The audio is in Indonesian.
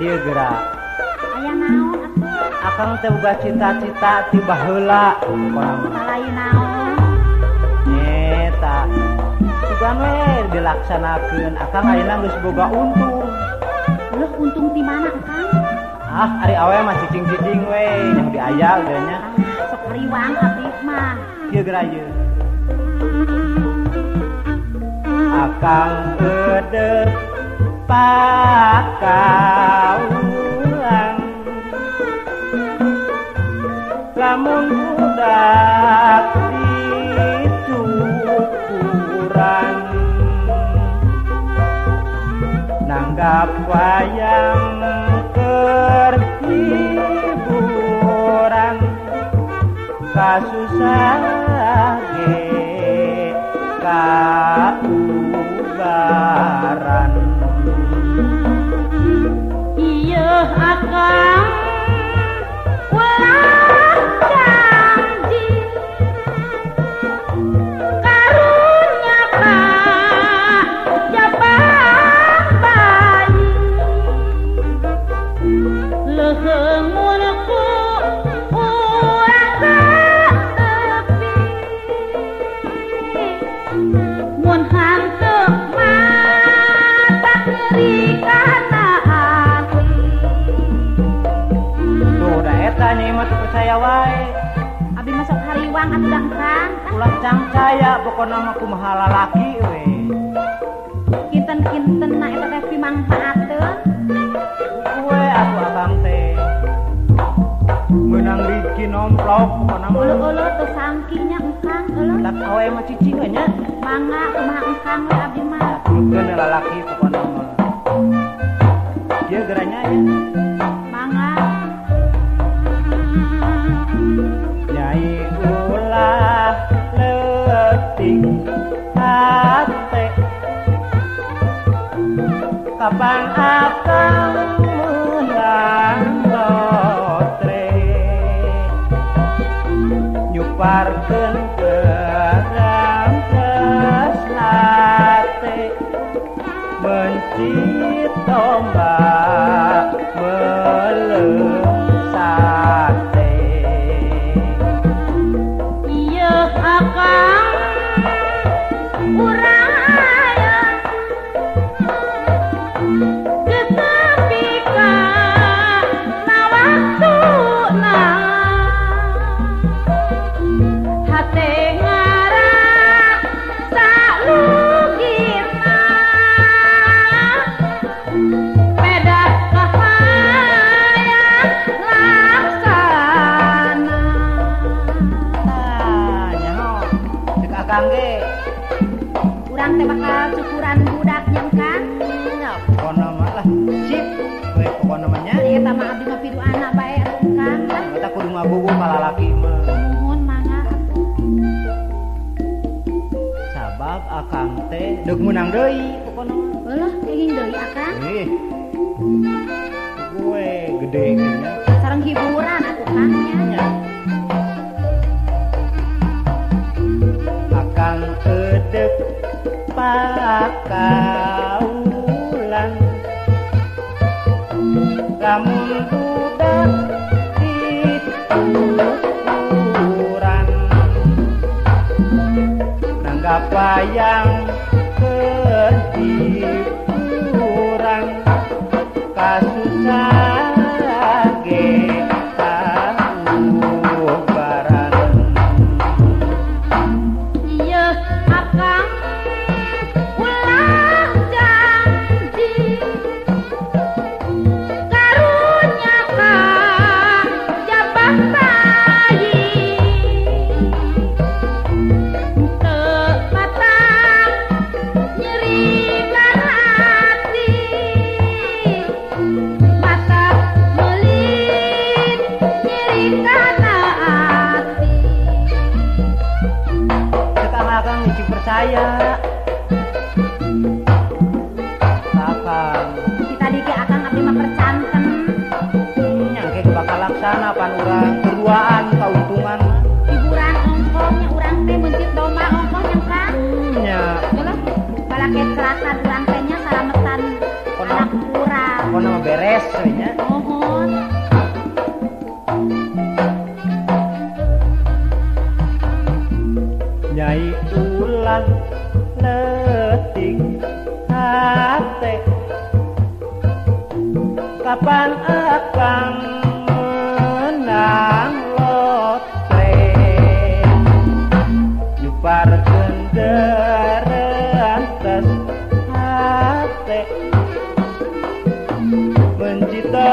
Ieu gerak. Aya naon atuh? Akang teh boga cita-cita ti baheula pokona. Salain naon? Eta. Sugan we dilaksanakeun. Akang ayeuna geus boga untung. Leuh untung ti mana Kang? Ah, ari awe mah cicing-cicing we, yang di aya geus nya. Sok riwang abdi mah. Ieu gerak ieu. Akang eudeuh pakaulang lamun budak dicukuran nanggap wayang keur hiburan kasusah ge kaubaran. Ieu akang ulah janji karunya ka jabang bayi leuheung mun ku urang katepi mun hanteu mata nyeri kana hati. Tuh da eta nya mah teu percaya wae. Abi masuk hariwang atuh Kang. Ulah cangcaya pokona mah kumaha lalaki we. Kinten-kinten na eta teh pimangpaateun. Kuwe atuh akang teh. Meunang riki nomplok pokona mah. Ulu-ulu tuh sangkinya engkang ulu. Tak awe mah cicing we nya. Mangga kumaha engkang we abdi mah. Keun lalaki pokona mah. Ieu geranya ya. Mangga. Nyai ulah leutik hate kapan akang meunang lotre nyuparkeun kerang kesate mencit tombak meleung sate. Ieu akang urang aya geus nepi ka na waktuna hate ngarasa lugirna pedah kahayang laksana. Ah, nyaho. Cek akang ge. Urang teh bakal cukuran budak yang Kang. Nya pokona mah lah. Sip. We pokona mah nya. Eta mah abdi mah pidu anak bae atuh Kang. Eta kudu ngabubuh ka lalaki mah. Nuhun mangga atuh. Sabab akang teh deuk meunang deui pokona mah. Heulah kenging deui akang. Gue gede nya. Sareng hiburan atuh Kang nya. Akang eudeuh pakaulang lamun budak dituturan nanggap wayang keur hiburan kasusah ge kaubaran. Ieu akang ulah janji karunya ka jabah bayi teu matang nyeri kana hati mata meulin nyeri kana hati. Sekarang akang mesti percaya. Akang Kita dike akang abdi mah percanten. nyangke bakal laksana pan urang berduaan kauntungan mah. Hiburan ongkongnya urang teh mencit domba ongkongnya Kang. Nya Heula balaket kerasan urang teh nya salametan anak urang. pokona mah beres nya. Mohon. Nyai ulah letik hate kapan akan menang lotre nyuparkeun dereantes hate mencita